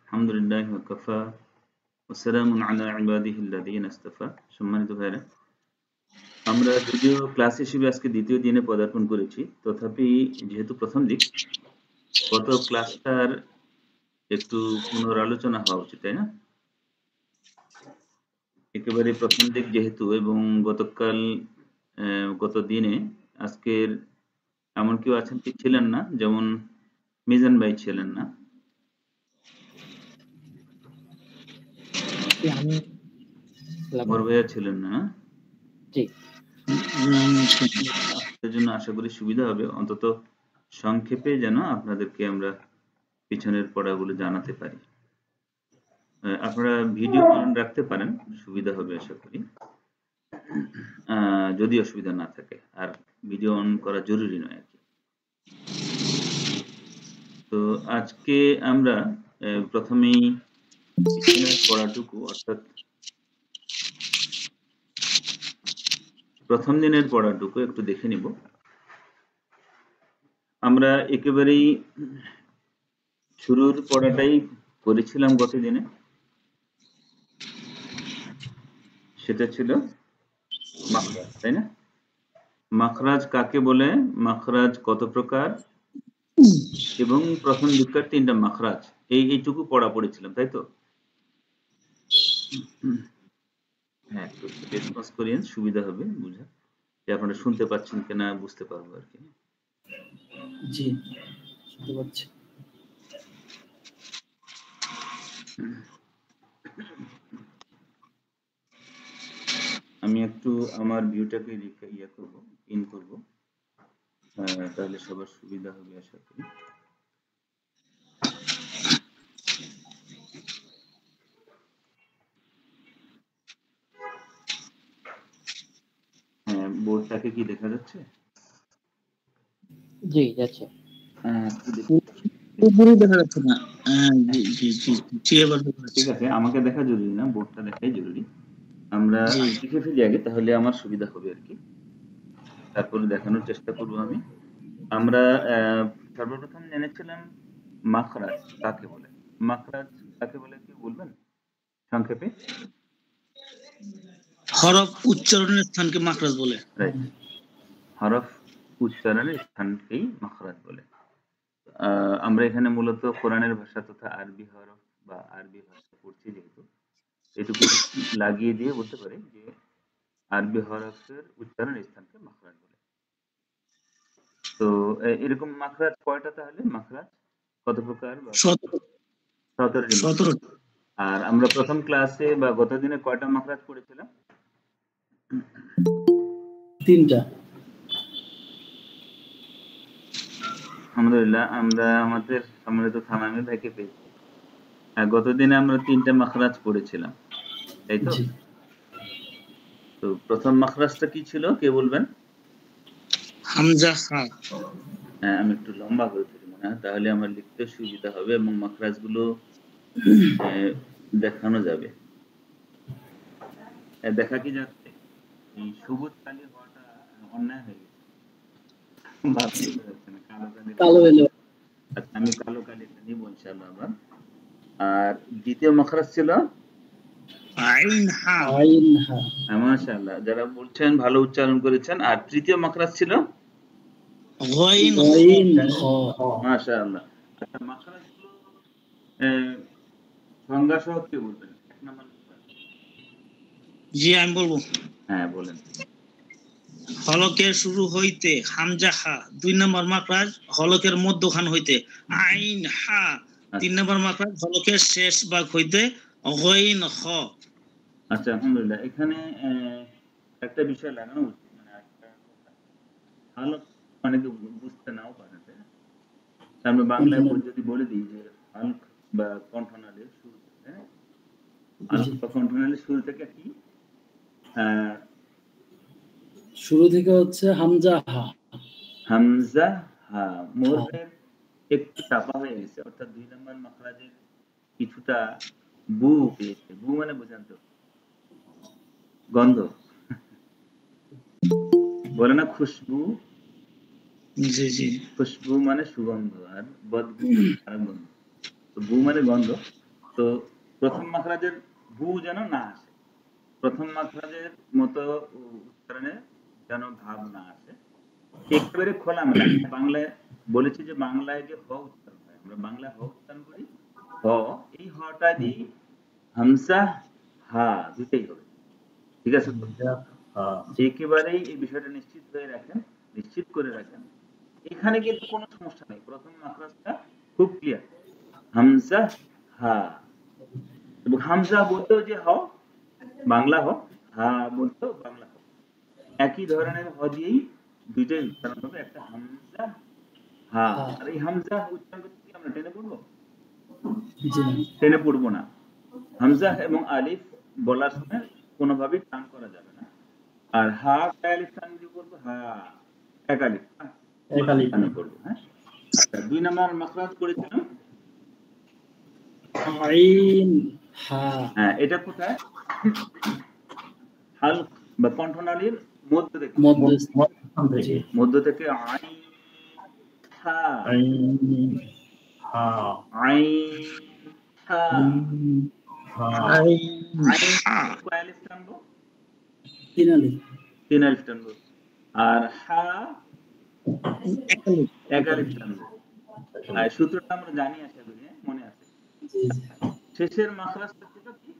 আলহামদুলিল্লাহি ওয়া কাফা ওয়া সালামুন আলা ইবাদিহিল্লাযীনা ইসতাফা। সম্মানিত ভাইরা, আমরা যদিও ক্লাস হিসেবে আজকে দ্বিতীয় দিনে পদার্পণ করেছি, তথাপি যেহেতু প্রথম দিক, গত ক্লাসটার একটু পুনরালোচনা হওয়া উচিত, তাই না? একেবারে প্রথম দিক যেহেতু, এবং গতকাল গত দিনে আজকের এমন কেউ আছেন কি ছিলেন না, যেমন মিজান ভাই ছিলেন না। বড় ভাইয়া ছিলেন না। আপনাদের জন্য আশা করি সুবিধা হবে, অন্তত সংক্ষেপে যেন আপনাদেরকে আমরা পিছনের পড়াগুলো জানাতে পারি। আপনারা ভিডিও অন রাখতে পারেন, সুবিধা হবে আশা করি, যদি অসুবিধা না থাকে। আর ভিডিও অন করা জরুরি নয় আর কি। তো আজকে আমরা প্রথমেই পিছনের পড়াটুকু, অর্থাৎ প্রথম দিনের পড়াটুকু একটু দেখে নিব। আমরা একেবারেই শুরুর পড়াটাই করেছিলাম গত দিনে, সেটা ছিল মাখরাজ, তাই না? মাখরাজ কাকে বলে, মাখরাজ কত প্রকার, এবং প্রথম দিককার তিনটা মাখরাজ, এইটুকু পড়া পড়েছিলাম, তাই তো? হ্যাঁ, একটু রেসপন্স করিয়েন, সুবিধা হবে বুঝা, যে আপনারা শুনতে পাচ্ছেন কিনা বুঝতে পারবো আর কি। জি, শুনতে পাচ্ছি। আমি একটু আমার ভিউটাকে ইয়ে করব, ইন করব, তাহলে সবার সুবিধা হবে আশা করি। হ্যাঁ, বোর্ডটাকে কি দেখা যাচ্ছে? জি, যাচ্ছে। পুরোপুরি দেখা যাচ্ছে না। জি জি জি জি, এবার দেখা যাচ্ছে। ঠিক আছে, আমাকে দেখা জরুরি না, বোর্ডটা দেখাই জরুরি। আমরা লিখে ফেলি আগে, তাহলে আমার সুবিধা হবে আর কি। তারপরে দেখানোর চেষ্টা করব আমি। আমরা সর্বপ্রথম জেনেছিলাম মাখরাজ কাকে বলে। মাখরাজ কাকে বলে কি বলবেন সংক্ষেপে? হরফ উচ্চারণের স্থানকে মাখরাজ বলে। রাইট, হরফ উচ্চারণের স্থানকেই মাখরাজ বলে। আমরা এখানে মূলত কোরআনের ভাষা তথা আরবি হরফ বা আরবি ভাষা পড়ছি, যেহেতু এটুকু লাগিয়ে দিয়ে বলতে পারি যে আরবি হরফের উচ্চারণের স্থানকে মাখরাজ বলে। তো এরকম মাখরাজ কয়টা, তাহলে মাখরাজ কত প্রকার? 17টি। আর আমরা প্রথম ক্লাসে বা গত দিনে কয়টা মাখরাজ পড়েছিলাম? 3টা। আলহামদুলিল্লাহ, আমরা আমাদের সম্মানিত থামামি ভাইকে পেয়েছি। গত দিনে আমরা 3টা মাখরাজ পড়েছিলাম, তাই তো? তো প্রথম মাখরাজটা কি ছিল, কে বলবেন? হামজা হা। আমি একটু লম্বা করে ফেলি মনে হয়, তাহলে আমার লিখতে সুবিধা হবে এবং মাখরাজগুলো দেখানো যাবে। দেখা কি যাচ্ছে? এই সবুজ কালি হওয়াটা অন্যায় হয়ে গেছে, কালো এলো। আচ্ছা, আমি কালো কালিটা নিব ইনশাআল্লাহ আবার। আর দ্বিতীয় মাখরাজ ছিল আইন হা। আইন হা। মাশাআল্লাহ, যারা বলছেন ভালো উচ্চারণ করেছেন। আর তৃতীয় মাখরাজ ছিল গাইন খ। মাশাআল্লাহ। আচ্ছা, মাখরাজগুলো সংজ্ঞা সহ কে বলবেন? এক নাম্বার। জি, আমি বলবো। হ্যাঁ, বলেন। হলকের শুরু হইতে হামজা হা 2 নম্বর মাখরাজ, হলকের মধ্যখান হইতে আইন হা 3 নম্বর মাখরাজ, হলকের শেষ ভাগ হইতে গাইন খ। আচ্ছা, আলহামদুলিল্লাহ। এখানে একটা বিষয় লাগানো উচিত, মানে একটা কথা, হলক অনেকে বুঝতে নাও পারে, তাই না? আমরা বাংলায় যদি বলে দিই যে হলক বা কণ্ঠনালীর শুরু থেকে, হলক বা কণ্ঠনালীর শুরু থেকে কি শুরু থেকে হচ্ছে হামজা হা। হামজা হা, মোহরের একটু চাপা হয়ে গেছে, অর্থাৎ 2 নম্বর মাখরাজের কিছুটা বু পেয়েছে। বু মানে বোঝেন তো? গন্ধ বলে না, খুশবু। জি জি, খুশবু মানে সুগন্ধ, আর বদবু খারাপ গন্ধ। তো বু মানে গন্ধ, তো প্রথম মাখরাজের বু যেন না আসে, প্রথম মাখরাজের মতো উচ্চারণে যেন ভাব না আসে, একেবারে খোলামেলা। বাংলায় বলেছি যে বাংলায় যে হ উচ্চারণ হয়, আমরা বাংলায় হ উচ্চারণ করি, হ, এই হটা দিয়ে হামজা হা দুটেই হবে, ঠিক আছে তো? একেবারেই এই বিষয়টা নিশ্চিত হয়ে রাখেন, নিশ্চিত করে রাখেন। এখানে কিন্তু কোনো সমস্যা নেই, প্রথম মাখরাজটা খুব ক্লিয়ার, হামজা হা। এবং হামজা বলতেও যে হ, বাংলা হ, হা বলতেও বাংলা হ, একই ধরনের হ দিয়েই দুইটাই উচ্চারণ হবে, একটা হামজা হা। আর এই হামজা উচ্চারণ করতে কি আমরা টেনে পড়বো? টেনে পড়বো না। হামজা এবং আলিফ বলার সময় কোনোভাবেই টান করা যাবে না। আর হা আলিফ টান দিয়ে করবো, হা এক আলিফ টানে করবো। হ্যাঁ, আচ্ছা, 2 নম্বর মাখরাজ করেছিলাম আইন হা। হ্যাঁ, এটা কোথায়? হালক বা কণ্ঠনালীর মধ্য থেকে, মধ্য থেকে আইন হা, আইন হা, কয় আলিফ টানবো? 3 আলিফ। 3 আলিফ টানবো। আর হা এক আলিফ টানবো। আর সূত্রটা আমরা জানি, আশা করি মনে আছে। শেষের মাখরাজটা ছিল কি?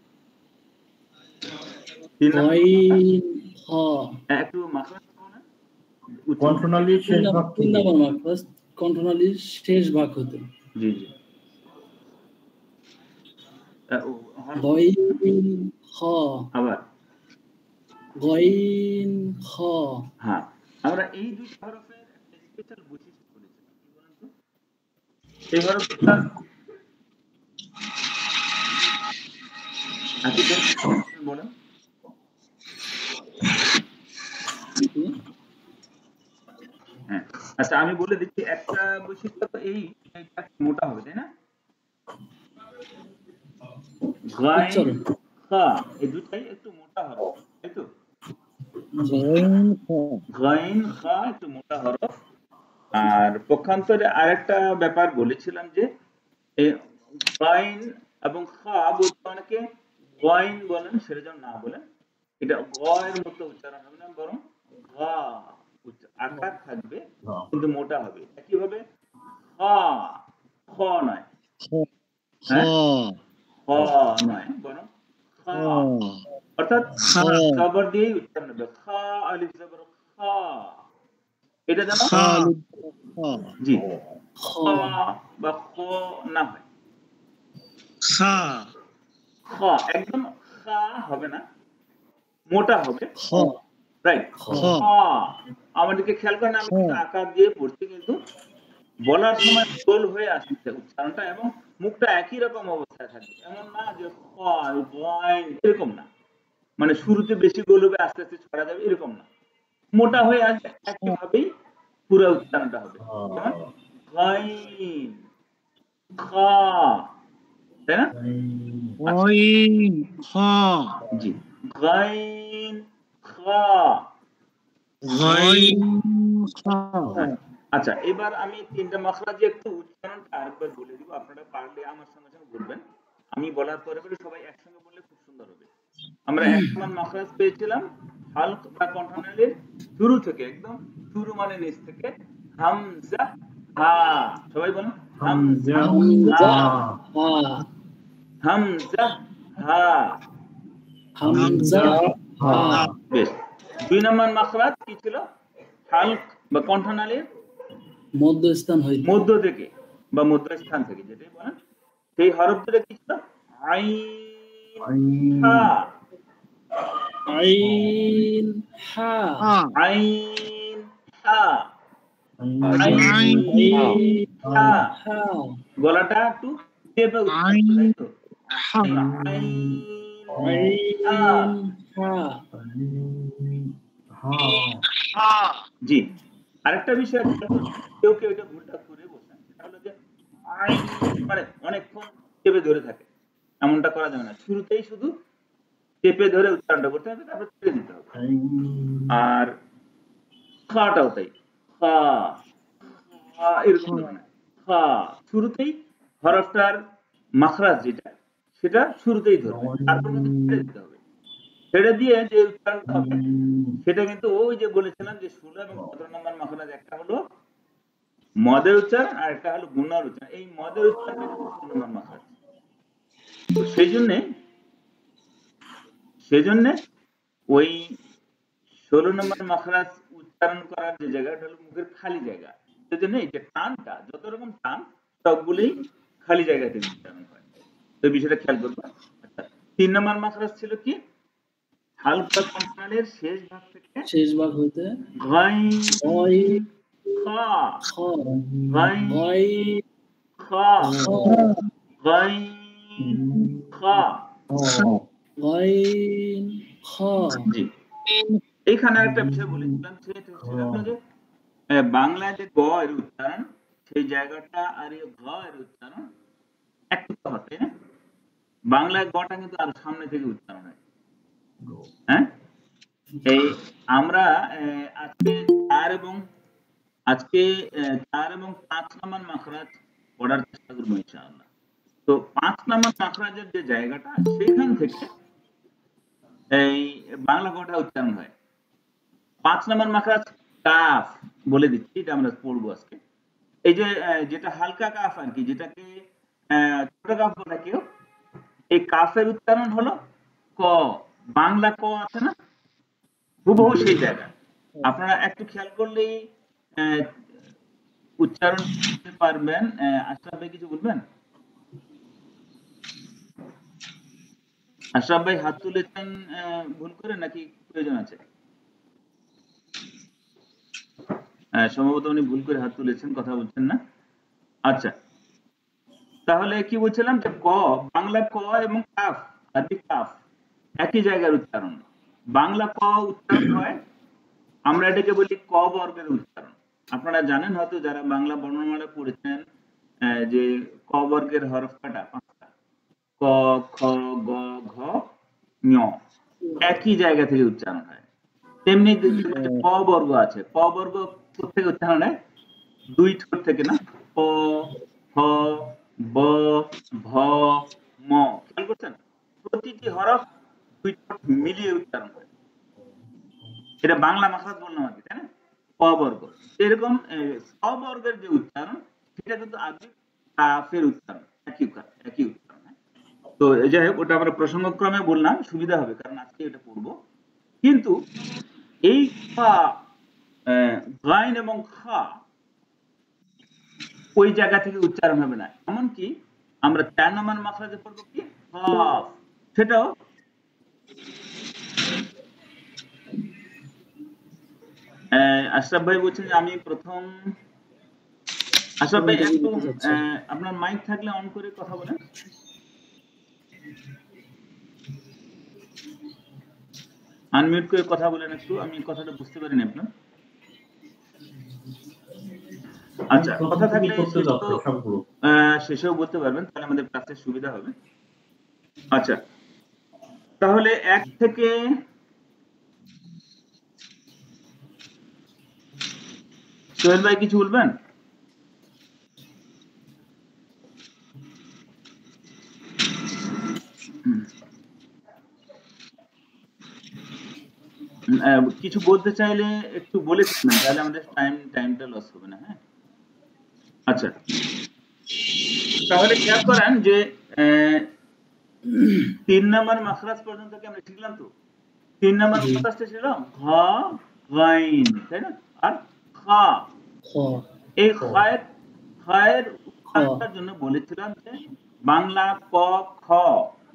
একটু মাখরাজ বলেন। কণ্ঠনালীর শেষ ভাগ, 3 নম্বর মাখরাজ কণ্ঠনালীর শেষ ভাগ হতে। জি জি। গয়িন খ, আবার গয়িন খ। হ্যাঁ, আমরা এই দুই হরফের একটা স্পেশাল বৈশিষ্ট্য করেছিলাম, কি বলেন তো? এই হরফটা বলেন। হ্যাঁ, আচ্ছা, আমি বলে দিচ্ছি, একটা বৈশিষ্ট্য তো এই মোটা হবে, তাই না? গাইন খা, এই দুটাই একটু মোটা হরফ, তাই তো? গাইন খা একটু মোটা হরফ। আর পক্ষান্তরে আরেকটা ব্যাপার বলেছিলাম যে গাইন এবং খা বলতে অনেকে গাইন বলেন, সেটা যেন না বলেন, এটা গয়ের মতো উচ্চারণ হবে না, বরং গা আকার থাকবে কিন্তু মোটা হবে। একইভাবে খা, খ নয়, হ্যাঁ, খ নয়, বরং খা, অর্থাৎ জবর দিয়েই উচ্চারণ হবে, খা আলিফ জবর খা, এটা যেন জি বা খ না হয়, একদম খা হবে না, মোটা হবে, রাইট? আমাদেরকে খেয়াল করেন, আমি কিন্তু আকার দিয়ে পড়ছি, কিন্তু বলার সময় গোল হয়ে আসছে উচ্চারণটা, এবং মুখটা একই রকম অবস্থায় থাকবে, এমন না যে এরকম না, মানে শুরুতে বেশি গোল হবে, আস্তে আস্তে ছড়া যাবে, এরকম না, মোটা হয়ে আসবে, একইভাবেই পুরো উচ্চারণটা হবে, গাইন খা, তাই না? গাইন খা, জি, গাইন খা, গাইন খা। আচ্ছা, এবার আমি 3টা মাখরাজে একটু উচ্চারণটা আরেকবার বলে দিব, আপনারা পারলে আমার সঙ্গে সঙ্গে বলবেন, আমি বলার পরে পরে সবাই একসঙ্গে বললে খুব সুন্দর হবে। আমরা 1 নম্বর মাখরাজ পেয়েছিলাম হালক বা কণ্ঠনালীর শুরু থেকে, একদম শুরু মানে নিচ থেকে, হামজা হা, সবাই বলেন হামজা হা, হামজা হা, হামজা হা। বেশ। 2 নম্বর মাখরাজ কি ছিল? হালক বা কণ্ঠনালীর মধ্যস্থান হইতে, মধ্য থেকে বা মধ্যস্থান থেকে, যেটাই বলেন, সেই হরফ দুটো কি ছিল? আইন হা, আইন হা, আইন হা, আইন হা। হা। গলাটা একটু চেপে উচ্চারণ, তাই তো? আইন হা। জি, আরেকটা বিষয়, কেউ কেউ এটা ভুলটা করে বসেন, সেটা হলো যে আইন মানে অনেকক্ষণ চেপে ধরে থাকে, এমনটা করা যাবে না, শুরুতেই শুধু চেপে ধরে উচ্চারণটা করতে হবে, তারপর ছেড়ে দিতে হবে। আর খাটাও তাই, খা, এরকম হবে না, খা শুরুতেই হরফটার মাখরাজ যেটা, সেটা শুরুতেই ধরবে, তারপর কিন্তু ছেড়ে দিতে হবে। ছেড়ে দিয়ে যে উচ্চারণটা হবে সেটা কিন্তু ওই যে বলেছিলাম যে 16 এবং 17 নম্বর মাখরাজ, একটা হলো মদের উচ্চারণ আর একটা হলো গুণার উচ্চারণ। এই মদের উচ্চারণটা কিন্তু 16 নম্বর মাখরাজ। তো সেই জন্য ওই 16 নম্বর মাখরাজ উচ্চারণ করার যে জায়গাটা হলো মুখের খালি জায়গা, সেজন্য এই যে টানটা, যত রকম টান সবগুলোই খালি জায়গা থেকে উচ্চারণ হয়। তো বিষয়টা খেয়াল করবা। আচ্ছা, 3 নম্বর মাখরাজ ছিল কি? হালকা কণ্ঠনালীর শেষ ভাগ থেকে শেষ ভাগ হইতে গাইন গয় খা খ গাইন গয় খা খ গাইন খা। গয় খ। জি, এইখানে একটা বিষয় বলেছিলাম, সেটা হলো যে বাংলায় যে গ এর উচ্চারণ, সেই জায়গাটা আর এই ঘ এর উচ্চারণ একটু তফাৎ, তাই না? বাংলায় গটা কিন্তু আর সামনে থেকে উচ্চারণ হয়। হ্যাঁ, এই আমরা আজকে 4 এবং 5 নম্বর মাখরাজ পড়ার চেষ্টা করবো ইনশাআল্লাহ। তো 5 নম্বর মাখরাজের যে জায়গাটা, সেখান থেকে এই বাংলা গটা উচ্চারণ হয়। 5 নম্বর মাখরাজ কাফ বলে দিচ্ছি, এটা আমরা পড়বো আজকে। এই যে যেটা হালকা কাফ আর কি, যেটাকে ছোট কাফ বলে কেউ, এই কাফের উচ্চারণ হলো ক। বাংলা ক আছে না, হুবহু সেই জায়গা। আপনারা একটু খেয়াল করলেই উচ্চারণ করতে পারবেন। আশরাফ ভাই কিছু বলবেন? আশরাফ ভাই হাত তুলেছেন ভুল করে নাকি প্রয়োজন আছে? সম্ভবত উনি ভুল করে হাত তুলেছেন, কথা বলছেন না। আচ্ছা, তাহলে কি বলছিলাম যে ক, বাংলা ক এবং কাফ, আরবি কাফ একই জায়গার উচ্চারণ। বাংলা ক উচ্চারণ হয়, আমরা এটাকে বলি ক বর্গের উচ্চারণ। আপনারা জানেন হয়তো যারা বাংলা বর্ণমালা পড়েছেন, যে ক বর্গের হরফ কাটা 5টা, ক, খ, গ, ঘ, ঞ, একই জায়গা থেকে উচ্চারণ হয়। তেমনি ক বর্গ আছে, ক বর্গ থেকে উচ্চারণ হয় 2 ঠোঁট থেকে, না? প, হ, ব, ভ, ম। খেয়াল করছেন, প্রতিটি হরফ 2 ঠোঁট মিলিয়ে উচ্চারণ হয়। এটা বাংলা মাখরাজ বললাম আর কি, তাই না? ক বর্গ। এরকম ক বর্গের যে উচ্চারণ, সেটা কিন্তু আরবি কাফের উচ্চারণ, একই উচ্চারণ। তো যাই হোক, ওটা আমরা প্রসঙ্গক্রমে বললাম, সুবিধা হবে, কারণ আজকে এটা পড়বো। কিন্তু এই খা, গাইন এবং খা ওই জায়গা থেকে উচ্চারণ হবে না। এমনকি আমরা 4 নম্বর মাখরাজে পড়বো কি হাফ, সেটাও আশরাফ ভাই বলছেন যে আমি প্রথম। আশরাফ ভাই একটু আপনার মাইক থাকলে অন করে কথা বলেন। আনমিউট করে কথা বলেন একটু, আমি কথাটা বুঝতে পারিনি আপনার। আচ্ছা, কথা থাকলে শেষেও বলতে পারবেন, তাহলে আমাদের ক্লাসের সুবিধা হবে। আচ্ছা, তাহলে 1 থেকে সোহেল ভাই কিছু বলবেন? কিছু বলতে চাইলে একটু বলে ফেলবেন, তাহলে আমাদের টাইমটা লস হবে না। হ্যাঁ, আচ্ছা, তাহলে খেয়াল করেন যে 3 নম্বর মাখরাজ পর্যন্ত কি আমরা শিখলাম? তো 3 নম্বর মাখরাজটা ছিল ঘ, গাইন, তাই না? আর খা। এই খায়ের উচ্চারণের জন্য বলেছিলাম যে বাংলা ক, খ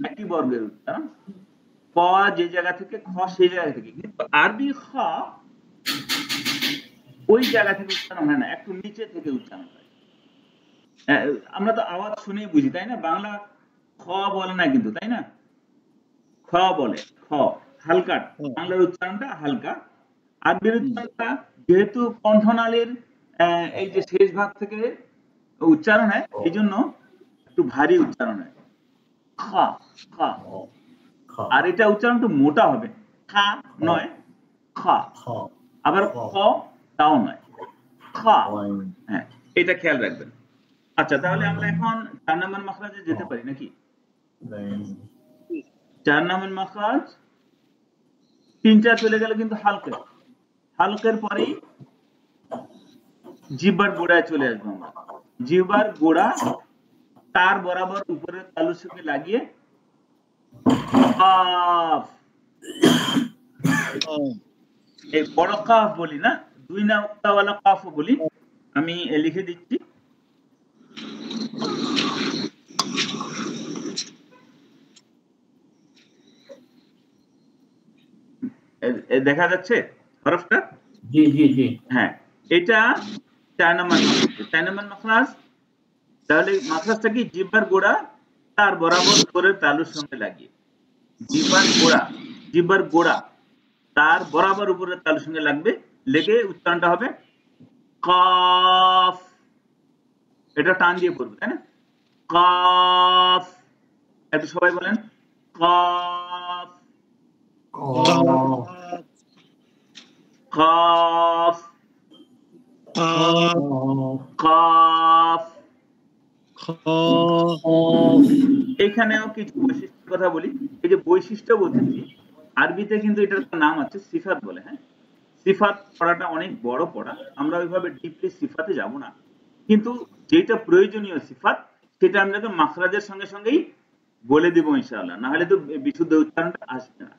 একই বর্গের উচ্চারণ, ক যে জায়গা থেকে, খ সেই জায়গা থেকে। কিন্তু আরবি খ ওই জায়গা থেকে উচ্চারণ হয় না, একটু নিচে থেকে উচ্চারণ হয়। আমরা তো আওয়াজ শুনেই বুঝি, তাই না? বাংলা খ বলে না কিন্তু, তাই না? খ বলে, খ হালকা, বাংলার উচ্চারণটা হালকা। আরবির উচ্চারণটা যেহেতু কণ্ঠনালীর এই যে শেষ ভাগ থেকে উচ্চারণ হয়, এই জন্য একটু ভারী উচ্চারণ হয়, খা খা। আর এটা উচ্চারণ একটু মোটা হবে, খা নয়, খা। আবার খ তাও নয়, খা। হ্যাঁ, এটা খেয়াল রাখবেন। আচ্ছা, তাহলে আমরা এখন 4 নম্বর মাখরাজে যেতে পারি নাকি? চার নামের মাখরাজ তিনটা চলে গেল কিন্তু হালকের, হালকের পরেই জিহ্বার গোড়ায় চলে আসবো আমরা। জিহ্বার গোড়া তার বরাবর উপরের তালুর সাথে লাগিয়ে কাফ, এই বড় কাফ বলি না, দুই না উক্তাওয়ালা কাফও বলি। আমি লিখে দিচ্ছি, দেখা যাচ্ছে হরফটা? জি জি জি। হ্যাঁ, এটা 4 নম্বর মাখরাজ। 4 নম্বর মাখরাজ, তাহলে মাখরাজটা কি? জিহ্বার গোড়া তার বরাবর উপরের তালুর সঙ্গে লাগিয়ে, জিহ্বার গোড়া, জিহ্বার গোড়া তার বরাবর উপরের তালুর সঙ্গে লাগবে, লেগে উচ্চারণটা হবে কাফ। এটা টান দিয়ে পড়বে, তাই না? কাফ। একটু সবাই বলেন কাফ কাফ কাফ। এখানেও কিছু বৈশিষ্ট্যের কথা বলি। এই যে বৈশিষ্ট্য বলতেছি, আরবিতে কিন্তু এটার নাম আছে সিফাত বলে। হ্যাঁ, সিফাত পড়াটা অনেক বড় পড়া, আমরা ওইভাবে ডিপলি সিফাতে যাব না, কিন্তু যেটা প্রয়োজনীয় সিফাত সেটা আপনাকে মাখরাজের সঙ্গে সঙ্গেই বলে দিব ইনশাআল্লাহ, না হলে তো বিশুদ্ধ উচ্চারণটা আসবে না।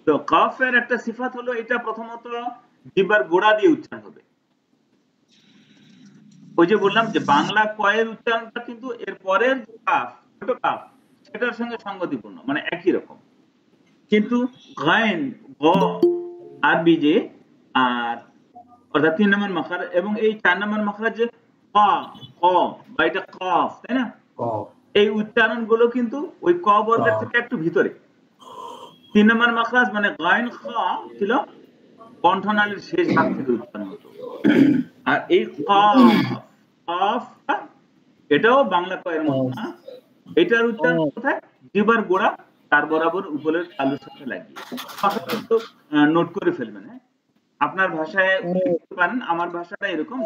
তো কাফের একটা সিফাত হলো, এটা প্রথমত জিহ্বার গোড়া দিয়ে উচ্চারণ হবে। ওই যে বললাম যে বাংলা কয়ের উচ্চারণটা কিন্তু এর পরের কাফ, ছোট কাফ, সেটার সঙ্গে সঙ্গতিপূর্ণ, মানে একই রকম। কিন্তু গায়েন গ আরবি যে, আর অর্থাৎ 3 নম্বর মাখরাজ, এবং এই 4 নম্বর মাখরাজ যে কা ক বা এটা কাফ, তাই না? এই উচ্চারণ গুলো কিন্তু ওই ক বর্গের থেকে একটু ভিতরে। 3 নম্বর মাখরাজ মানে গায়েন খা ছিল কণ্ঠনালীর শেষ ভাগ থেকে উচ্চারণ হতো, আর এই কাফ এটাও বাংলা কয়ের মতো না, এটার উচ্চারণ কোথায়? জিহ্বার গোড়া তার বরাবর উপরের তালুর সাথে লাগিয়ে। নোট করে ফেলবেন। হ্যাঁ, আপনার ভাষায় লিখতে পারেন, আমার ভাষাটা এরকম,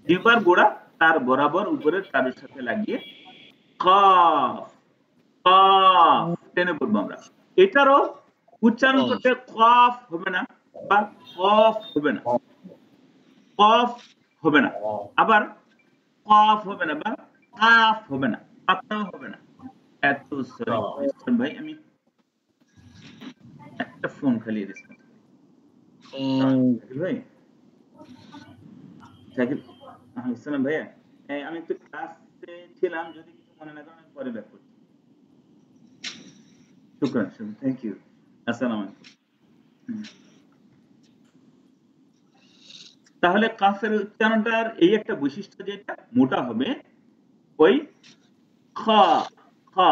জিহ্বার গোড়া তার বরাবর উপরের তালুর সাথে লাগিয়ে কাফ কাফ টেনে পড়বো আমরা। এটারও উচ্চারণ করতে কাফ হবে না বা কফ হবে না, কফ হবে না, আবার কফ হবে না বা কাফ হবে না, আপনাও হবে না। এত সরি ভাই, আমি একটা ফোন খালি রেসপন্স ভাই। শাকিল আসসালাম ভাইয়া, আমি একটু ক্লাসে ছিলাম, যদি কিছু মনে না করেন পরে ব্যাক করছি। শুকরান, থ্যাংক ইউ। আসসালামু আলাইকুম। তাহলে কাফের উচ্চারণটার এই একটা বৈশিষ্ট্য, যেটা মোটা হবে, ওই খা খা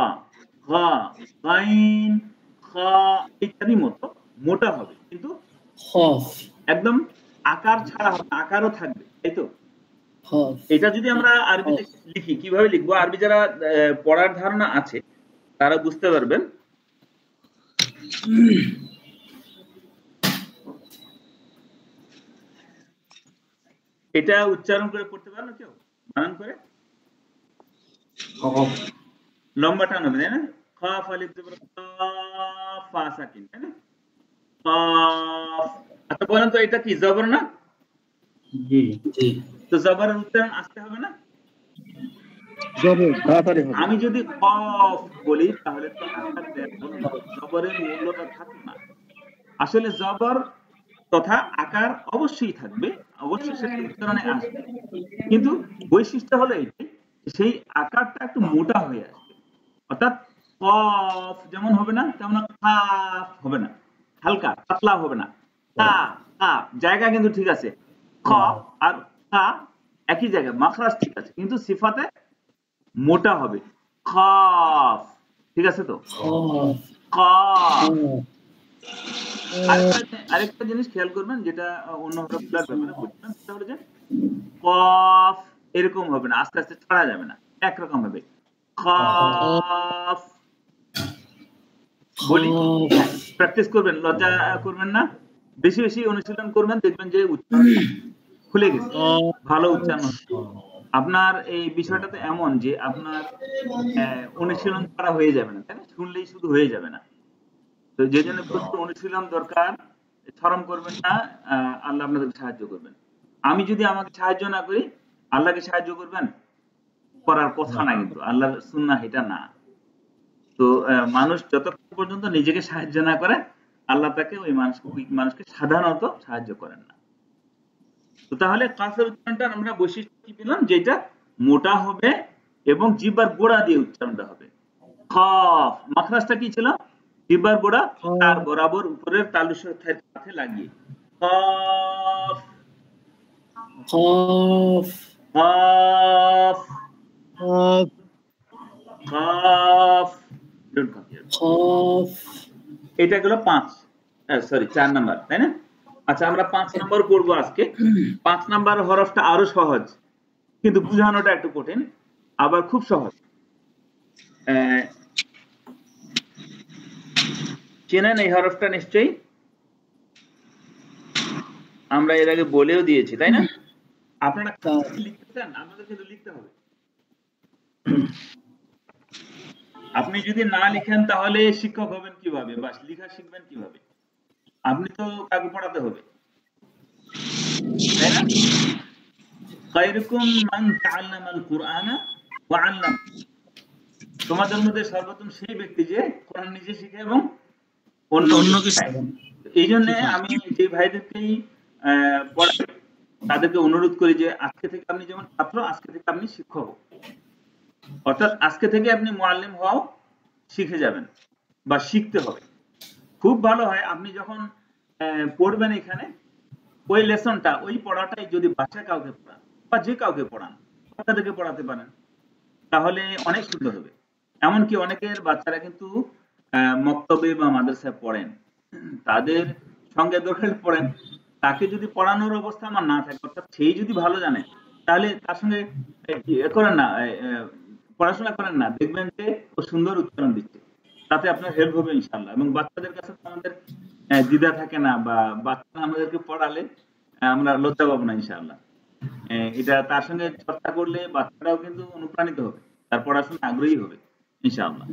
গা গাইন খা ইত্যাদি মতো মোটা হবে, কিন্তু একদম আকার ছাড়া হবে, আকারও থাকবে, তাই তো? এটা যদি আমরা আরবিতে লিখি, কিভাবে লিখবো? আরবি যারা পড়ার ধারণা আছে তারা বুঝতে পারবেন। এটা উচ্চারণ করে পড়তে পারলো কেউ? বানান করে লম্বা টান হবে, তাই না? কাফ আলিফ জবর কাফ ফা সাকিন, তাই না? কাফ। আচ্ছা বলেন তো, এটা কি জবর না? জি জি। তো জবরের উচ্চারণ আসতে হবে না? আমি যদি কফ বলি তাহলে তো আকার জবরের মূল্যটা থাকবে না। আসলে জবর তথা আকার অবশ্যই থাকবে, অবশ্যই সেটা উচ্চারণে আসবে, কিন্তু বৈশিষ্ট্য হলো এইটাই, সেই আকারটা একটু মোটা হয়ে আসবে। অর্থাৎ কফ যেমন হবে না, তেমন কাফ হবে না, হালকা পাতলা হবে না। কা কা জায়গা কিন্তু ঠিক আছে, খ আর কা একই জায়গায়, মাখরাজ ঠিক আছে, কিন্তু সিফাতে মোটা হবে, খাফ। ঠিক আছে তো? কাফ। আরেকটা জিনিস খেয়াল করবেন, যেটা অন্য হরফগুলোর ব্যাপারে বুঝবেন, সেটা হলো যে কফ এরকম হবে না, আস্তে আস্তে ছড়া যাবে না, একরকম হবে। কফ বলি, প্র্যাকটিস করবেন, লজ্জা করবেন না, বেশি বেশি অনুশীলন করবেন, দেখবেন যে উচ্চারণ খুলে গেছে, ভালো উচ্চারণ হচ্ছে। আপনার এই বিষয়টা তো এমন যে আপনার অনুশীলন করা হয়ে যাবে না, তাই না? শুনলেই শুধু হয়ে যাবে না। তো যে জন্য প্রচুর অনুশীলন দরকার। শরম করবেন না, আল্লাহ আপনাদের সাহায্য করবেন। আমি যদি আমাকে সাহায্য না করি, আল্লাহকে সাহায্য করবেন? করার কথা না, কিন্তু আল্লাহর সুন্নাহ এটা না। তো মানুষ যতক্ষণ পর্যন্ত নিজেকে সাহায্য না করে, আল্লাহ তাকে ওই মানুষকে সাধারণত সাহায্য করেন না। তো তাহলে কাফের উচ্চারণটা আমরা বৈশিষ্ট্য কি পেলাম, যেটা মোটা হবে এবং জিহ্বার গোড়া দিয়ে উচ্চারণটা হবে। খফ মাখরাজটা কি ছিল? জিহ্বার গোড়া তার বরাবর উপরের তালুর সাথে লাগিয়ে। খফ খফ খফ খফ খফ। এটা গেল 4 নাম্বার, তাই না? আচ্ছা, আমরা 5 নাম্বার পড়বো আজকে। 5 নাম্বার হরফটা আরো সহজ, কিন্তু বুঝানোটা একটু কঠিন, আবার খুব সহজ। চেনেন এই হরফটা নিশ্চয়ই? আমরা এর আগে বলেও দিয়েছি, তাই না? আপনারা লিখতে চান? আপনাদের কিন্তু লিখতে হবে। আপনি যদি না লিখেন তাহলে শিক্ষক হবেন কিভাবে, বা লেখা শিখবেন কিভাবে? আপনি তো কাউকে পড়াতে হবে, তাই না? খায়রুকুম মান তাআল্লামাল কুরআনা ওয়া আল্লামা। তোমাদের মধ্যে সর্বোত্তম সেই ব্যক্তি যে কোরআন নিজে শিখে এবং অন্যকে শেখায়। এই জন্য আমি যে ভাইদেরকেই পড়াই তাদেরকে অনুরোধ করি যে আজকে থেকে আপনি যেমন ছাত্র, আজকে থেকে আপনি শিক্ষক, অর্থাৎ আজকে থেকে আপনি মুআল্লিম হওয়া শিখে যাবেন বা শিখতে হবে। খুব ভালো হয় আপনি যখন পড়বেন এখানে, ওই লেসনটা, ওই পড়াটাই যদি বাসায় কাউকে পড়ান বা যে কাউকে পড়ান, বাচ্চাদেরকে পড়াতে পারেন, তাহলে অনেক সুন্দর হবে। এমনকি অনেকের বাচ্চারা কিন্তু মক্তবে বা মাদ্রাসায় পড়েন, তাদের সঙ্গে দরকার পড়েন, তাকে যদি পড়ানোর অবস্থা আমার না থাকে, অর্থাৎ সেই যদি ভালো জানে, তাহলে তার সঙ্গে করেন না, পড়াশোনা করেন না, দেখবেন যে ও সুন্দর উচ্চারণ দিচ্ছে, তাতে আপনার হেল্প হবে ইনশাআল্লাহ। এবং বাচ্চাদের কাছে আমাদের দ্বিধা থাকে না, বা বাচ্চা আমাদেরকে পড়ালে আমরা লজ্জা পাবো না ইনশাআল্লাহ। এটা তার সঙ্গে চর্চা করলে বাচ্চারাও কিন্তু অনুপ্রাণিত হবে, তার পড়াশোনা আগ্রহী হবে ইনশাআল্লাহ।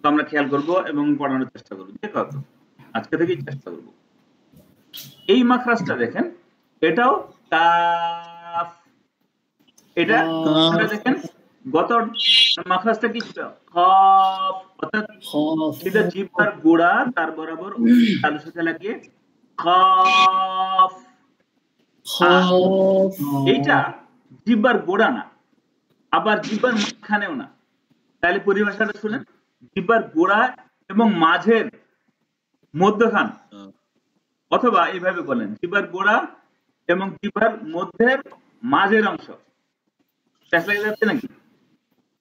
তো আমরা খেয়াল করব এবং পড়ানোর চেষ্টা করবো, যে কত আজকে থেকেই চেষ্টা করব। এই মাখরাজটা দেখেন, এটাও কাফ। এটা দেখেন গত মাখরাজটা কি ছিল? খফ, অর্থাৎ এটা জিহ্বার গোড়া তার বরাবর তালুর সাথে লাগিয়ে খফ। এইটা জিহ্বার গোড়া না, আবার জিহ্বার মাঝখানেও না। তাহলে পরিভাষাটা শুনেন, জিহ্বার গোড়া এবং মাঝের মধ্যখান, অথবা এইভাবে বলেন জিহ্বার গোড়া এবং জিহ্বার মধ্যের মাঝের অংশ। লেগে যাচ্ছে নাকি?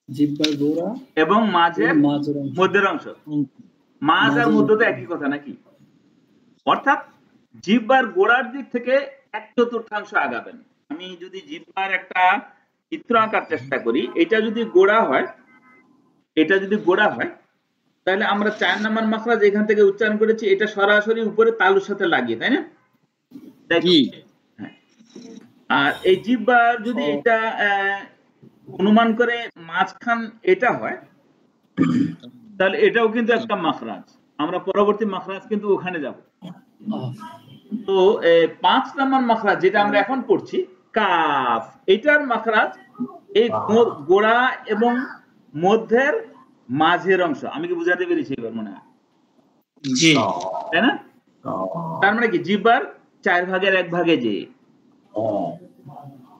জিহ্বার গোড়া এবং মাঝের মধ্যের অংশ, মাঝ আর মধ্য তো একই কথা নাকি? অর্থাৎ জিহ্বার গোড়ার দিক থেকে 1/4 আগাবেন। আমি যদি জিহ্বার একটা চিত্র আঁকার চেষ্টা করি, এটা যদি গোড়া হয়, এটা যদি গোড়া হয়, তাহলে আমরা 4 নাম্বার মাখরাজ এখান থেকে উচ্চারণ করেছি, এটা সরাসরি উপরে তালুর সাথে লাগিয়ে, তাই না? আর এই জিহ্বার যদি এটা অনুমান করে মাঝখান এটা হয়, তাহলে এটাও কিন্তু একটা মাখরাজ। আমরা পরবর্তী মাখরাজ কিন্তু ওখানে যাব। তো 5 নাম্বার মাখরাজ যেটা আমরা এখন পড়ছি, কাফ, এটার মাখরাজ এই গোড়া এবং মধ্যের মাঝের অংশ। আমি কি বুঝাতে পেরেছি এবার মনে হয়? জি, তাই না? তার মানে কি জিহ্বার 4 ভাগের 1 ভাগে যে,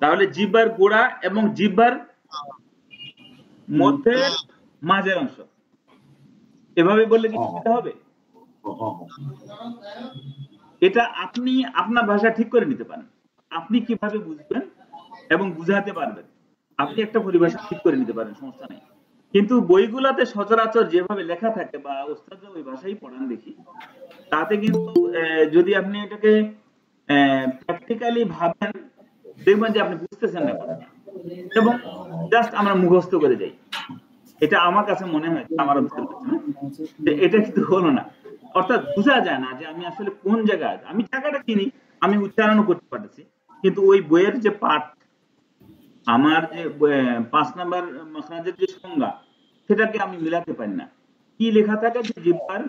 তাহলে জিহ্বার গোড়া এবং জিহ্বার মধ্যের মাঝের অংশ, এভাবে বললে কি বুঝতে হবে? এটা আপনি আপনার ভাষা ঠিক করে নিতে পারেন, আপনি কিভাবে বুঝবেন এবং বুঝাতে পারবেন, আপনি একটা পরিভাষা ঠিক করে নিতে পারেন, সমস্যা নেই। কিন্তু বইগুলাতে সচরাচর যেভাবে লেখা থাকে বা ওস্তাদরা ওই ভাষাই পড়ান দেখি, তাতে কিন্তু যদি আপনি এটাকে প্র্যাকটিক্যালি ভাবেন, দেখবেন যে আপনি বুঝতেছেন না কথাটা, এবং জাস্ট আমরা মুখস্থ করে যাই। এটা আমার কাছে মনে হয়, আমার এটা কিন্তু হলো না, অর্থাৎ বোঝা যায় না যে আমি আসলে কোন জায়গায়, আমি জায়গাটা চিনি, আমি উচ্চারণও করতে পারতেছি, কিন্তু ওই বইয়ের যে পাঠ আমার যে 5 নাম্বার মাখরাজের যে সংজ্ঞা সেটাকে আমি মিলাতে পারি না। কি লেখা থাকে যে জিহ্বার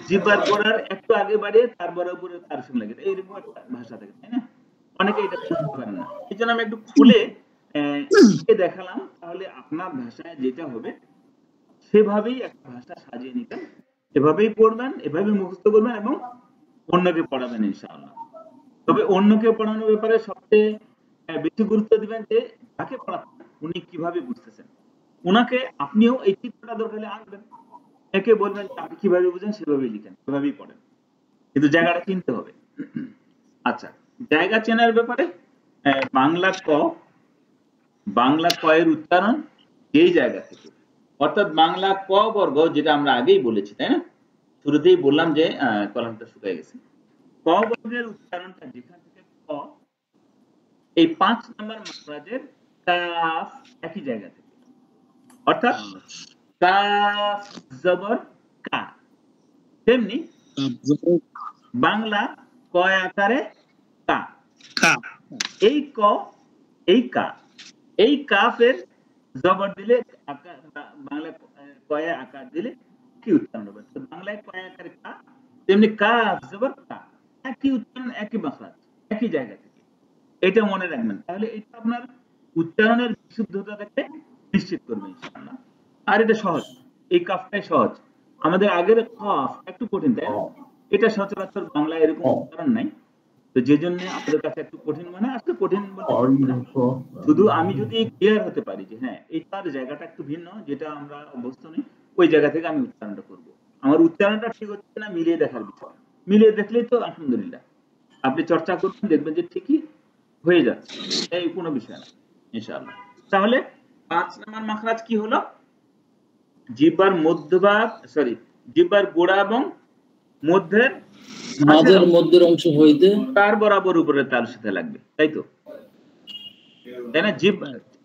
জিহ্বার গোড়ার একটু আগে বাড়িয়ে তারপরে উপরে তার সঙ্গে লাগে, এইরকম একটা ভাষা থাকে, তাই না? অনেকে এটা বুঝতে পারে না, এই জন্য আমি একটু খুলে দেখালাম, তাহলে আপনার ভাষায় যেটা হবে সেভাবেই একটা ভাষা সাজিয়ে নিতেন, এভাবেই পড়বেন, এভাবেই মুখস্থ করবেন এবং অন্যকে পড়াবেন ইনশাআল্লাহ। তবে অন্যকে পড়ানোর ব্যাপারে সবচেয়ে বেশি গুরুত্ব দিবেন যে যাকে পড়াচ্ছেন উনি কিভাবে বুঝতেছেন, ওনাকে আপনিও এই চিত্রটা দরকার হলে আনবেন, একে বলবেন আপনি কিভাবে বুঝেন সেভাবেই লিখেন, সেভাবেই পড়েন, কিন্তু জায়গাটা চিনতে হবে। আচ্ছা, জায়গা চেনার ব্যাপারে বাংলা ক এর উচ্চারণ যেই জায়গা থেকে, অর্থাৎ বাংলা ক বর্গ যেটা আমরা আগেই বলেছি, তাই না? শুরুতেই বললাম যে কলমটা শুকিয়ে গেছে। ক বর্গের উচ্চারণটা যেখান থেকে ক, এই 5 নাম্বার মাখরাজের কাফ একই জায়গা থেকে, অর্থাৎ কাফ জবর কা, তেমনি বাংলা ক আকারে কা, এই ক এই কা, এই কাফের জবর দিলে বাংলা কয়ে আকার দিলে কি উচ্চারণ হবে? তো বাংলায় কয়ে আকারে কা, তেমনি কাফ জবর কা, একই উচ্চারণ, একই মাখরাজ, একই জায়গা থেকে, এটা মনে রাখবেন, তাহলে এটা আপনার উচ্চারণের বিশুদ্ধতাটাকে নিশ্চিত করবে ইনশাআল্লাহ। আর এটা সহজ, এই কাফটাই সহজ, আমাদের আগের কাফ একটু কঠিন, তাই না? এটা সচরাচর বাংলায় এরকম উচ্চারণ নাই, তো যে জন্য আমাদের কাছে একটু কঠিন মনে হয়। আজকে কঠিন শুধু আমি যদি ক্লিয়ার হতে পারি যে হ্যাঁ এইটার জায়গাটা একটু ভিন্ন, যেটা আমরা অভ্যস্ত নেই, ওই জায়গা থেকে আমি উচ্চারণটা করব। আমার উচ্চারণটা ঠিক হচ্ছে না মিলিয়ে দেখার বিষয়, মিলিয়ে দেখলেই তো আলহামদুলিল্লাহ, আপনি চর্চা করবেন দেখবেন যে ঠিকই হয়ে যাচ্ছে, এই কোনো বিষয় না ইনশাআল্লাহ। তাহলে 5 নাম্বার মাখরাজ কি হলো? জিহ্বার মধ্যভাগ, সরি, জিহ্বার গোড়া এবং মধ্যের অংশ হইতে তার বরাবর উপরে তার সাথে লাগবে, তাই তো? তাই না?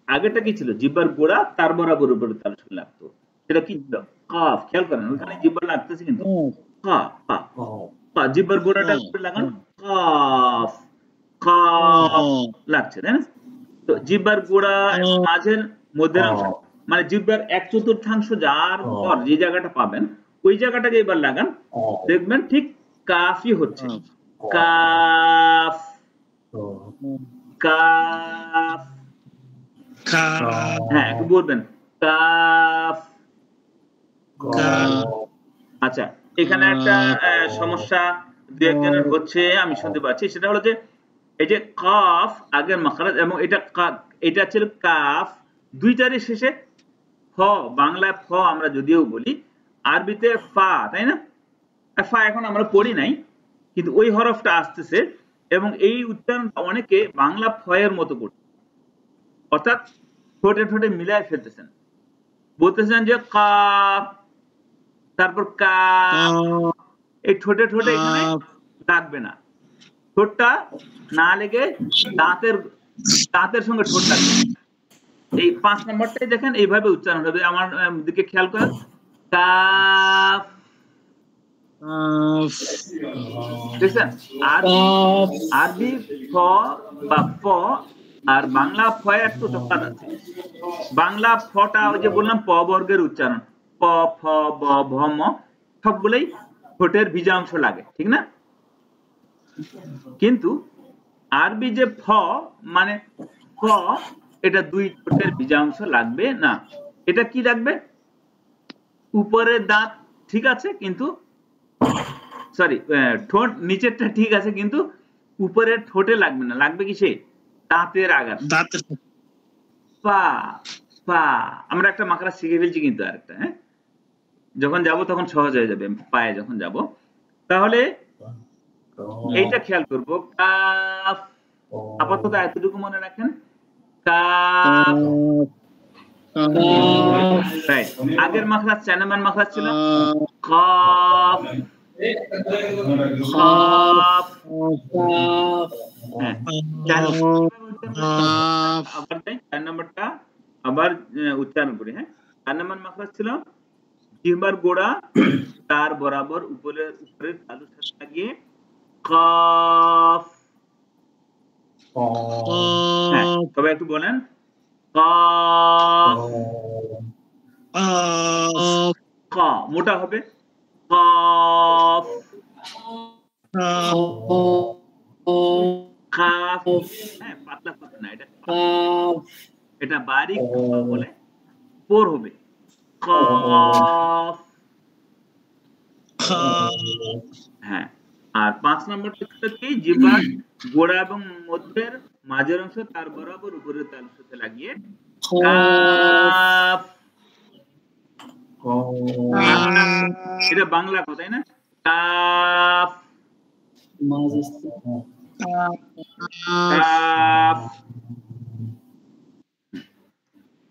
আগেটা কি ছিল? জিহ্বার গোড়া তার বরাবর উপরে তার সাথে লাগতো, সেটা কি ছিল? কাফ। খেয়াল করেন ওখানে জিহ্বা লাগতেছে কিন্তু কা কা কা, জিহ্বার গোড়াটা উপরে লাগান, কাফ কাফ লাগছে, তাই না? তো জিহ্বার গোড়া মাঝের মধ্যের অংশ, মানে জিহ্বার 1/4 যার পর যে জায়গাটা পাবেন ওই জায়গাটাকে এবার লাগান, দেখবেন ঠিক কাফই হচ্ছে, কাফ কাফ, হ্যাঁ একটু বলবেন কাফ। আচ্ছা, এখানে একটা সমস্যা দু একজনের হচ্ছে আমি শুনতে পাচ্ছি, সেটা হলো যে এই যে কাফ আগের মাখরাজ এবং এটা ছিল কাফ, দুইটারই শেষে ফ, বাংলায় ফ আমরা যদিও বলি, আরবিতে ফা, তাই না? ফা এখন আমরা পড়ি নাই, কিন্তু ওই হরফটা আসতেছে এবং এই উচ্চারণটা অনেকে বাংলা ফয়ের মতো করছে, অর্থাৎ ঠোঁটে ঠোঁটে মিলায় ফেলতেছেন, বলতেছেন যে কাফ, তারপর কাফ, এই ঠোঁটে ঠোঁটে এখানে লাগবে না, ঠোঁটটা না লেগে দাঁতের সঙ্গে ঠোঁট লাগবে। এই 5 নম্বরটাই দেখেন এইভাবে উচ্চারণ হবে, আমার দিকে খেয়াল করেন, কাফ, দেখছেন? আরবি ফ বা ফ আর বাংলা ফয়ে একটু তফাৎ আছে। বাংলা ফটা ওই যে বললাম প বর্গের উচ্চারণ, প ফ ব ভ ম, সবগুলোই ঠোঁটের বীজাংশ লাগে, ঠিক না? কিন্তু আরবি যে ফ মানে ফ, এটা 2 ঠোঁটের বীজাংশ লাগবে না, এটা কি লাগবে? উপরের দাঁত ঠিক আছে কিন্তু, সরি, ঠোঁট নিচেরটা ঠিক আছে কিন্তু উপরের ঠোঁটে লাগবে না, লাগবে কি সে দাঁতের আগার, পা পা। আমরা একটা মাখরাজ শিখে ফেলছি কিন্তু আরেকটা, হ্যাঁ যখন যাব তখন সহজ হয়ে যাবে, পায়ে যখন যাব। তাহলে এইটা খেয়াল করব, কাফ, আপাতত এতটুকু মনে রাখেন, কাফ। রাইট, আগের মাখরাজ 4 নাম্বার মাখরাজ ছিল কাফ, কাফ, হ্যাঁ 4 নাম্বারটা আবার উচ্চারণ করি, হ্যাঁ 4 নাম্বার মাখরাজ ছিল জিহ্বার গোড়া তার বরাবর উপরের তালুর সাথে লাগিয়ে কাফ, হ্যাঁ, সবাই একটু বলেন কফ। ক মোটা হবে কফ। কাফ, হ্যাঁ পাতলা হবে না, এটা বারিক বলে পোর হবে কফ। হ্যাঁ, আর 5 নম্বরটা হচ্ছে কি জিহ্বার গোড়া এবং মধ্যের মাঝের অংশ তার বরাবর উপরের তালুর সাথে লাগিয়ে কাফ। এটা বাংলা কথা তাই না? Calf calf.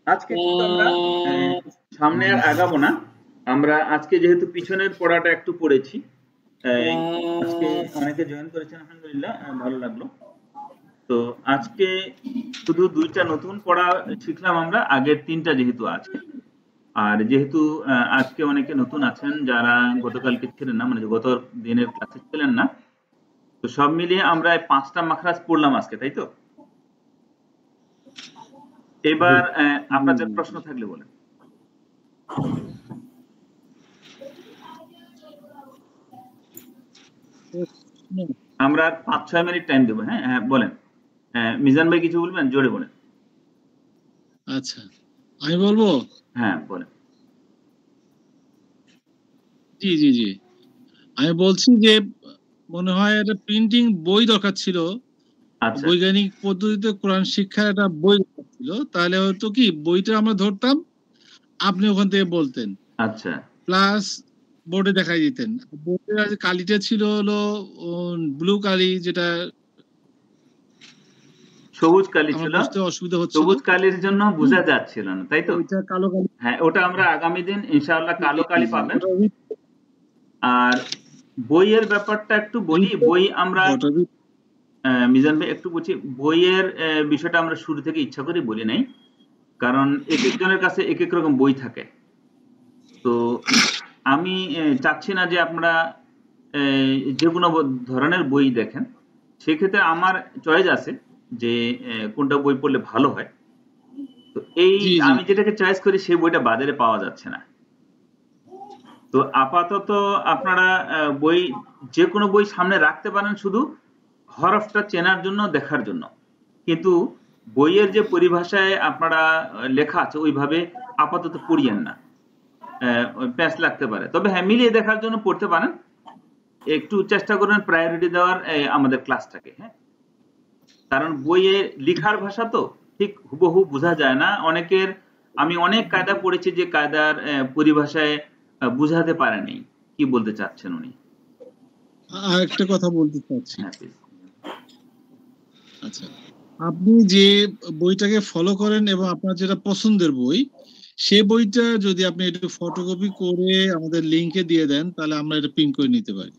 আজকে কিন্তু আমরা সামনে আর আগাবো না, আমরা আজকে যেহেতু পিছনের পড়াটা একটু পড়েছি, আজকে অনেকে জয়েন করেছেন আলহামদুলিল্লাহ, ভালো লাগলো। তো আজকে শুধু 2টা নতুন পড়া শিখলাম আমরা, আগের 3টা যেহেতু আছে। আর যেহেতু আজকে অনেকে নতুন আছেন যারা গতকালকে ছিলেন না, মানে গত দিনের ক্লাসে ছিলেন না, তো সব মিলিয়ে আমরা 5টা মাখরাজ পড়লাম আজকে, তাই তো? এবার আপনাদের প্রশ্ন থাকলে বলেন। আমরা 5-6 মিনিট টাইম দেবো। হ্যাঁ হ্যাঁ বলেন। মিজান ভাই কিছু বলবেন? জোরে বলেন। আচ্ছা আমি বলবো। হ্যাঁ বলেন। জি জি জি আমি বলছি যে মনে হয় একটা প্রিন্টিং বই দরকার ছিল। আচ্ছা, বৈজ্ঞানিক পদ্ধতিতে কোরআন শিক্ষার একটা বই দরকার ছিল, তাহলে হয়তো কি বইটা আমরা ধরতাম, আপনি ওখান থেকে বলতেন, আচ্ছা প্লাস বোর্ডে দেখাই দিতেন। বোর্ডের কালিটা ছিল হলো ব্লু কালি, যেটা সবুজ কালি আমার ছিল, বুঝতে অসুবিধা হচ্ছিল। সবুজ কালির জন্য বোঝা যাচ্ছিল না, তাই তো? ওইটা কালো কালি। হ্যাঁ, ওটা আমরা আগামী দিন ইনশাআল্লাহ কালো কালি পাবেন। আর বইয়ের ব্যাপারটা একটু বলি। বই আমরা মিজান ভাই একটু বলছি, বইয়ের বিষয়টা আমরা শুরু থেকে ইচ্ছা করে বলি নাই, কারণ এক একজনের কাছে এক এক রকম বই থাকে। তো আমি চাচ্ছি না যে আপনারা যে কোনো ধরনের বই দেখেন, সেক্ষেত্রে আমার চয়েস আছে যে কোনটা বই পড়লে ভালো হয়। তো এই আমি যেটাকে চয়েস করি সেই বইটা বাজারে পাওয়া যাচ্ছে না। তো আপাতত আপনারা বই যে কোনো বই সামনে রাখতে পারেন শুধু হরফটা চেনার জন্য, দেখার জন্য, কিন্তু বইয়ের যে পরিভাষায় আপনারা লেখা আছে ওইভাবে আপাতত পড়িয়েন না, প্যাচ লাগতে পারে। তবে হ্যাঁ, মিলিয়ে দেখার জন্য পড়তে পারেন, একটু চেষ্টা করবেন প্রায়োরিটি দেওয়ার আমাদের ক্লাসটাকে। হ্যাঁ, কারণ বইয়ে লেখার ভাষা তো ঠিক হুবহু বোঝা যায় না। অনেকের আমি অনেক কায়দা পড়েছি যে কায়দার পরিভাষায় বুঝাতে পারেনি কি বলতে চাচ্ছেন উনি। আরেকটা কথা বলতে চাচ্ছি। হ্যাঁ প্লিজ। আচ্ছা, আপনি যে বইটাকে ফলো করেন এবং আপনার যেটা পছন্দের বই, সে বইটা যদি আপনি একটু ফটোকপি করে আমাদের লিংকে দিয়ে দেন, তাহলে আমরা এটা প্রিন্ট করে নিতে পারি।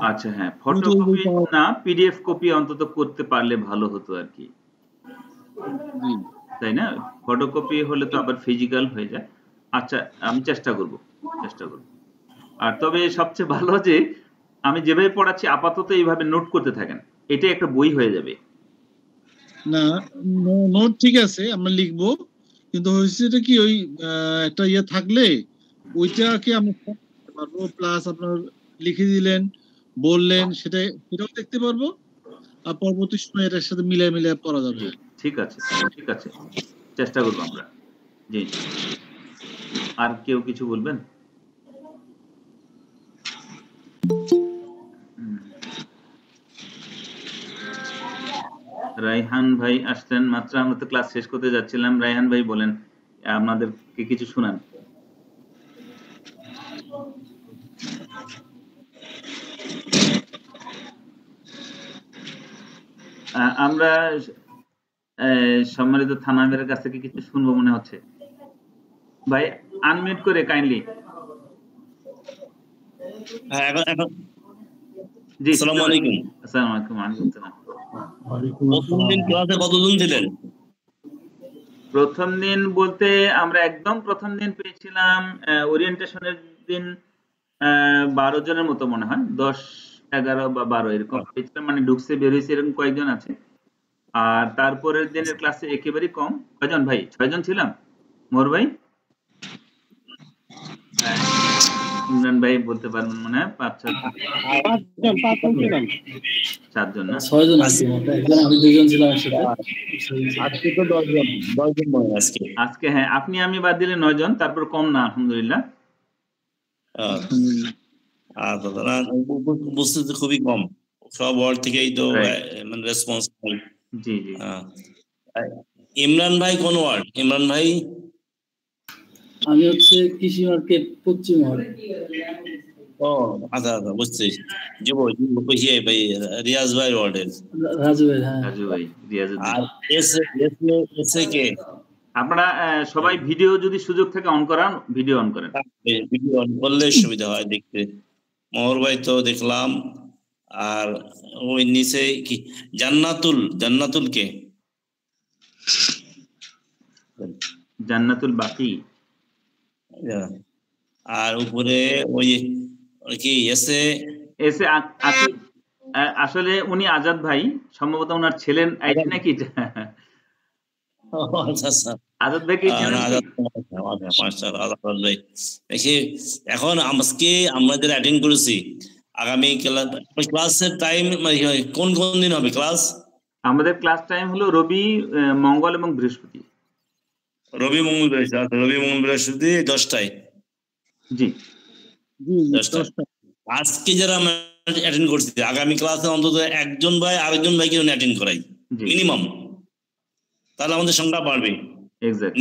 আচ্ছা হ্যাঁ, ফটোকপি না, পিডিএফ কপি অন্তত করতে পারলে ভালো হতো আর কি, তাই না? ফটোকপি হলে তো আবার ফিজিক্যাল হয়ে যায়। আচ্ছা আমি চেষ্টা করব। আর তবে সবচেয়ে ভালো যে আমি যেভাবে পড়াচ্ছি আপাতত এইভাবে নোট করতে থাকেন, এটা একটা বই হয়ে যাবে। না নোট ঠিক আছে, আমরা লিখবো, কিন্তু হয়েছে কি ওই একটা ইয়ে থাকলে ওইটাকে আমরা পারবো, প্লাস আপনার লিখে দিলেন, বললেন, সেটাও দেখতে পারবো, আর পরবর্তী সময় এটার সাথে মিলিয়ে পড়া যাবে। ঠিক আছে, চেষ্টা করবো আমরা। জি, আর কেউ কিছু বলবেন? রায়হান ভাই আসছেন মাত্র, আমরা তো ক্লাস শেষ করতে যাচ্ছিলাম। রায়হান ভাই বলেন, আপনাদেরকে কিছু শোনান। আমরা সম্মানিত থানামের কাছ থেকে কিছু শুনবো মনে হচ্ছে। ভাই আনমিউট করে কাইন্ডলি। জি, আসসালামু আলাইকুম। আসসালামু আলাইকুম। ওয়ালাইকুম আসসালাম। প্রথম দিন ক্লাসে কতজন ছিলেন? প্রথম দিন বলতে আমরা একদম প্রথম দিন পেয়েছিলাম ওরিয়েন্টেশনের দিন 12 জনের মতো মনে হয়, 10, 11 বা 12 এরকম পেয়েছিলাম, মানে ঢুকছে বের হয়েছে এরকম কয়েকজন আছে। আর তারপরের দিনের ক্লাসে একেবারেই কম। কয়জন ভাই? 6 জন ছিলাম। মোর ভাই, ইমরান ভাই বলতে পারবেন মনে হয় 5-6 7 জন না? 6 জন আছি মোট। একজন আমি 2 জন ছিলাম একসাথে। আজকে তো 10 জন মনে হয় আজকে। আজকে হ্যাঁ, আপনি আমি বাদ দিলে 9 জন, তারপর কম না আলহামদুলিল্লাহ। উপস্থিতি খুবই কম, সব ওয়ার্ড থেকেই তো Right. মানে রেসপন্স। জি জি। ইমরান ভাই কোন ওয়ার্ড? ইমরান ভাই আমি হচ্ছে কৃষি মার্কেট পশ্চিম ওয়ার্ড। ও আচ্ছা আচ্ছা বুঝছি। ভাই রিয়াজ ভাই ওয়ার্ডের। রাজু ভাই, হ্যাঁ। রাজু ভাই, রিয়াজউদ্দিন। আর এসে কে? আপনারা সবাই ভিডিও যদি সুযোগ থাকে অন করান, ভিডিও অন করেন। ভিডিও অন করলে সুবিধা হয় দেখতে। মোহর ভাই তো দেখলাম। আর ওই নিচে কি জান্নাতুল কে? জান্নাতুল বাকি। আর উপরে ওই কি এসে আসলে উনি আজাদ ভাই, সম্ভবত ওনার ছেলের আইডি নাকি? আজাদ ভাই কি এখন আজকে আমাদের অ্যাটেন্ড করেছি। আগামী ক্লাসের টাইম কোন দিন হবে ক্লাস? আমাদের ক্লাস টাইম হলো রবি, মঙ্গল এবং বৃহস্পতি। রবি মঙ্গল বৃহস্পতি 10টায়। জি 10টায়। আজকে যারা আমরা অ্যাটেন্ড করছি, আগামী ক্লাসে অন্তত একজন ভাই আরেকজন ভাইকে অ্যাটেন্ড করাই মিনিমাম, তাহলে আমাদের সংখ্যা বাড়বে।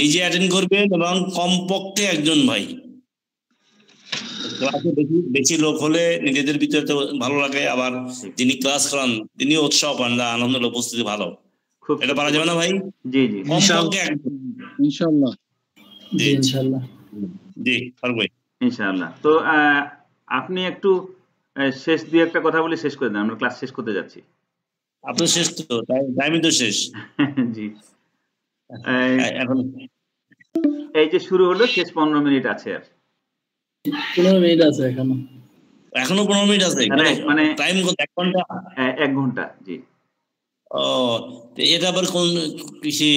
নিজে অ্যাটেন্ড করবেন এবং কমপক্ষে একজন ভাই। ক্লাসে বেশি লোক হলে নিজেদের ভিতরে তো ভালো লাগে, আবার যিনি ক্লাস করান তিনিও উৎসাহ পান, আলহামদুলিল্লাহ উপস্থিতি ভালো। এটা পারা যাবে না ভাই? জি জি ইনশাআল্লাহ। জি ইনশাআল্লাহ। জি ভাই ইনশাআল্লাহ। তো আপনি একটু শেষ দিয়ে একটা কথা বলে শেষ করে দেন, আমরা ক্লাস শেষ করতে যাচ্ছি। আপনি শেষ তো, টাইমই তো শেষ। জি এখন এই যে শুরু হলো, শেষ 15 মিনিট আছে। আর 15 মিনিট আছে এখনো 15 মিনিট আছে। মানে টাইম কত? 1 ঘন্টা? 1 ঘন্টা। জি। ও এটা আবার কোন কৃষি?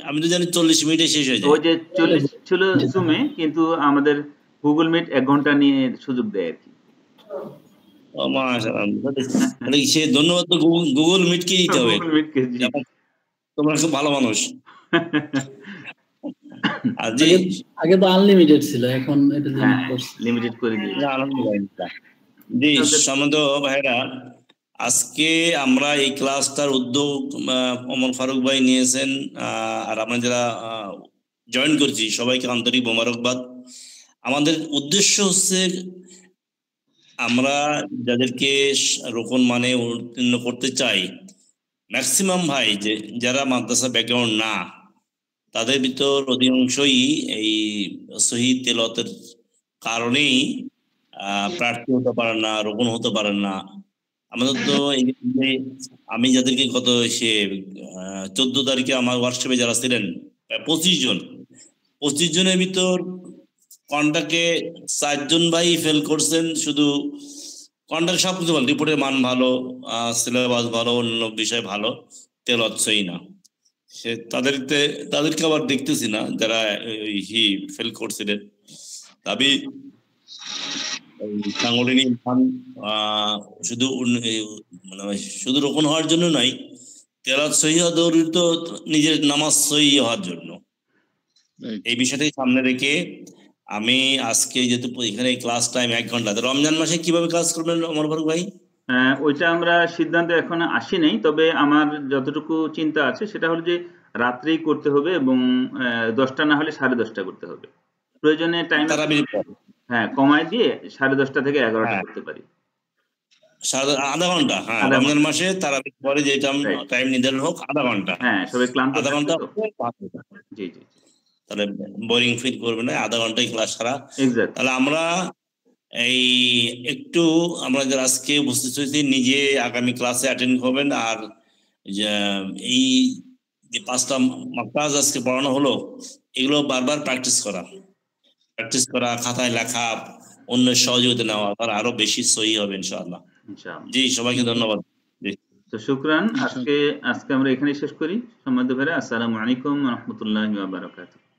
আমি তো জানি 40 মিনিটে শেষ হয়ে যায়। ওই যে 40 ছিল জুমে, কিন্তু আমাদের গুগল মিট 1 ঘন্টা নিয়ে সুযোগ দেয় আর কি। ও মাশাআল্লাহ, সে ধন্যবাদ তো গুগল মিট কে দিতে হবে। তোমরা খুব ভালো মানুষ। আগে তো আনলিমিটেড ছিল, এখন এটা লিমিটেড করে দিয়েছে। আলহামদুলিল্লাহ। জি সম্মানিত ভাইরা, আজকে আমরা এই ক্লাসটার উদ্যোগ ওমর ফারুক ভাই নিয়েছেন, আর আমরা যারা জয়েন করছি সবাইকে আন্তরিক মোবারকবাদ। আমাদের উদ্দেশ্য হচ্ছে আমরা যাদেরকে রোকন মানে উত্তীর্ণ করতে চাই, ম্যাক্সিমাম ভাই যে যারা মাদ্রাসা ব্যাকগ্রাউন্ড না, তাদের ভিতর অধিকাংশই এই সহি তেলাওয়াতের কারণেই প্রার্থী হতে পারেন না, রোকন হতে পারেন না। আমাদের তো আমি যাদেরকে গত 14 তারিখে আমার ওয়ার্কশপে যারা ছিলেন প্রায় 25 জনের ভিতর কন্টাক্টে 4 জন ভাই ফেল করছেন। শুধু কন্টাক্ট সবকিছু ভালো, রিপোর্টের মান ভালো, সিলেবাস ভালো, অন্য বিষয় ভালো, তেলাওয়াত সহি না। তাদেরকে আবার দেখতেছি না যারা ফেল করছিলেন। তবে সাংগঠনিক শুধু রোকন হওয়ার জন্য নয়, তেলাওয়াত সহি হওয়া জরুরি তো নিজের নামাজ সহি হওয়ার জন্য। এই বিষয়টাই সামনে রেখে আমি আজকে যেহেতু এখানে ক্লাস টাইম 1 ঘন্টা, রমজান মাসে কিভাবে ক্লাস করবেন ওমর ফারুক ভাই? ওইটা আমরা সিদ্ধান্ত এখন আসি নাই, তবে আমার যতটুকু চিন্তা আছে সেটা হলো যে রাত্রেই করতে হবে এবং 10টা না হলে 10:30 করতে হবে। প্রয়োজনে টাইম কমায় দিয়ে 10:30 থেকে 11টা করতে পারি। আধা ঘন্টা। হ্যাঁ, রমজান মাসে তারাবির পরে যে টাইম নির্ধারণ হোক, আধা ঘন্টা। হ্যাঁ, সবাই ক্লান্ত, আধা ঘন্টা। জি জি। তাহলে বোরিং ফিল করবে না, আধা ঘন্টায় ক্লাস সারা। তাহলে আমরা আমরা যারা আজকে উপস্থিত হয়েছি নিজে আগামী ক্লাসে অ্যাটেন্ড করবেন। আর এই যে 5টা মাকরাজ আজকে পড়ানো হলো, এগুলো বারবার প্র্যাকটিস করা, খাতায় লেখা, অন্যের সহযোগিতা নেওয়া, তার আরো বেশি সহি হবে ইনশাআল্লাহ। জি সবাইকে ধন্যবাদ। তো শুকরান, আজকে আমরা এখানেই শেষ করি। সম্মানিত ভাইরা, আসসালামু আলাইকুম ওয়া রাহমাতুল্লাহি ওয়া বারাকাতুহু।